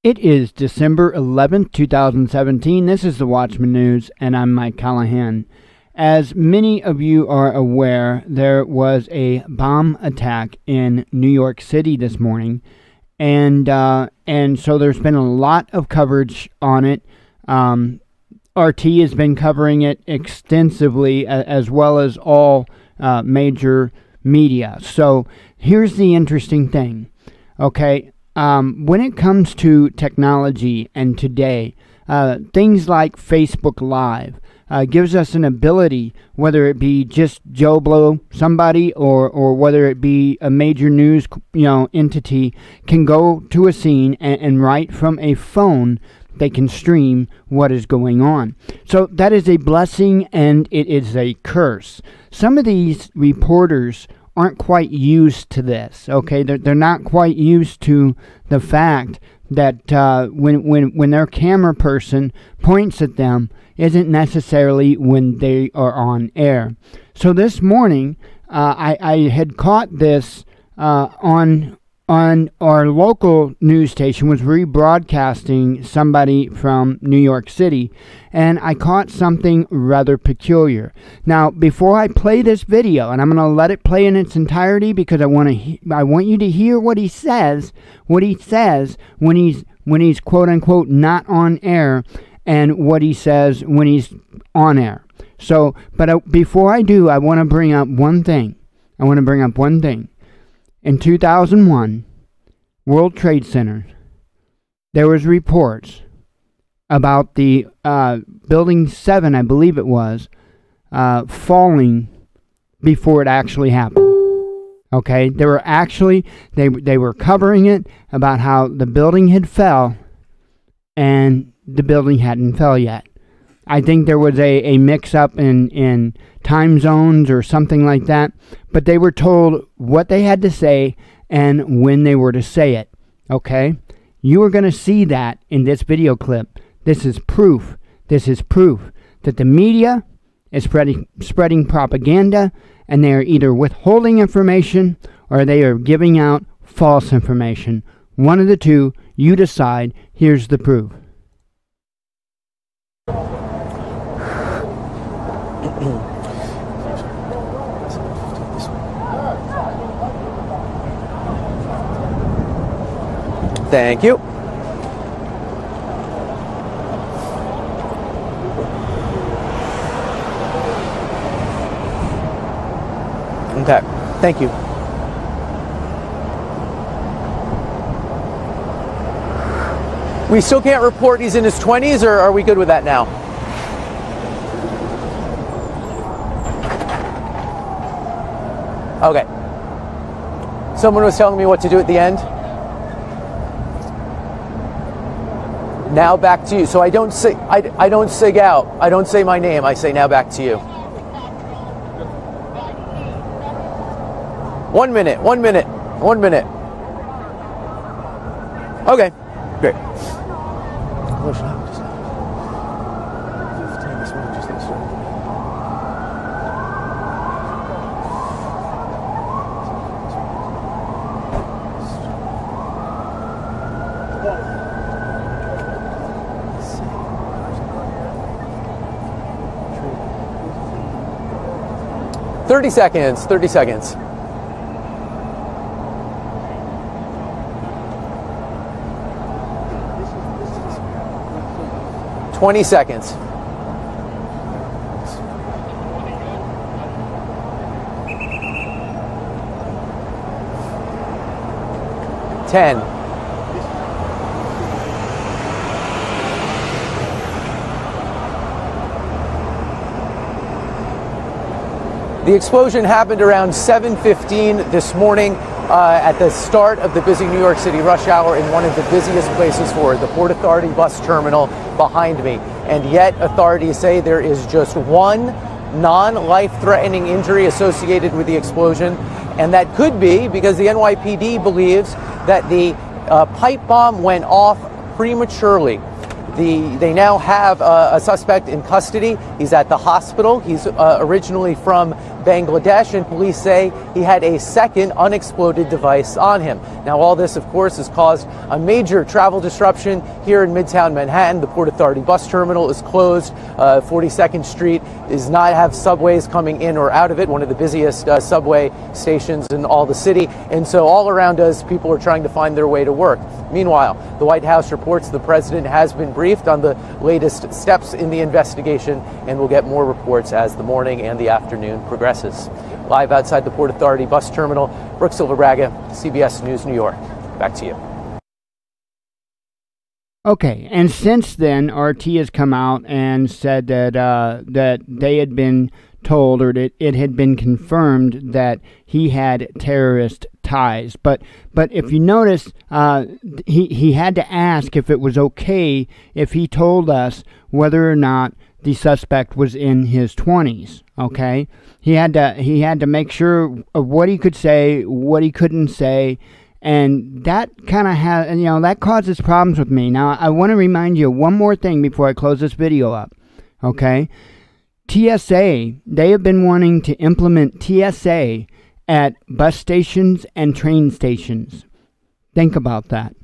It is December 11th, 2017. This is the Watchman News, and I'm Mike Callahan. As many of you are aware, there was a bomb attack in New York City this morning, and so there's been a lot of coverage on it. RT has been covering it extensively, as well as all major media. So here's the interesting thing, okay? When it comes to technology and today, things like Facebook Live gives us an ability, whether it be just Joe Blow, somebody, or whether it be a major news entity, can go to a scene and right from a phone, they can stream what is going on. So that is a blessing and it is a curse. Some of these reporters aren't quite used to this, okay? They're not quite used to the fact that when their camera person points at them isn't necessarily when they are on air. So this morning, I had caught this on our local news station, was rebroadcasting somebody from New York City, and I caught something rather peculiar. Now, before I play this video, and I'm going to let it play in its entirety because I want you to hear what he says when he's quote unquote not on air, and what he says when he's on air. So, but before I do, I want to bring up one thing. In 2001, World Trade Center, there was reports about the Building 7, I believe it was, falling before it actually happened. Okay, they were actually, they were covering it about how the building had fell, and the building hadn't fell yet. I think there was a mix-up in time zones or something like that, but they were told what they had to say and when they were to say it, okay? You are going to see that in this video clip. This is proof that the media is spreading propaganda, and they are either withholding information or they are giving out false information. One of the two, you decide. Here's the proof. Thank you. Okay, thank you. We still can't report he's in his 20s, or are we good with that now? Okay. Someone was telling me what to do at the end. Now back to you. So I don't sig out. I don't say my name. I say now back to you. 1 minute. Okay, great. 30 seconds, 30 seconds. $20 seconds. 10. The explosion happened around 7:15 this morning at the start of the busy New York City rush hour in one of the busiest places for it, the Port Authority bus terminal behind me. And yet authorities say there is just one non-life-threatening injury associated with the explosion. And that could be because the NYPD believes that the pipe bomb went off prematurely. They now have a suspect in custody. He's at the hospital. He's originally from Bangladesh, and police say he had a second unexploded device on him. Now, all this, of course, has caused a major travel disruption here in Midtown Manhattan. The Port Authority bus terminal is closed. 42nd Street does not have subways coming in or out of it, one of the busiest subway stations in all the city. And so all around us, people are trying to find their way to work. Meanwhile, the White House reports the president has been briefed on the latest steps in the investigation, and we'll get more reports as the morning and the afternoon progresses. Live outside the Port Authority bus terminal, Brooke Silverbraga, CBS News, New York. Back to you. Okay, and since then, RT has come out and said that that they had been told, or that it had been confirmed, that he had terrorist ties. But if you notice, he had to ask if it was okay if he told us whether or not the suspect was in his 20s. Okay, he had to make sure of what he could say, what he couldn't say. And that kind of has, that causes problems with me. Now, I want to remind you one more thing before I close this video up, okay? TSA, they have been wanting to implement TSA at bus stations and train stations. Think about that.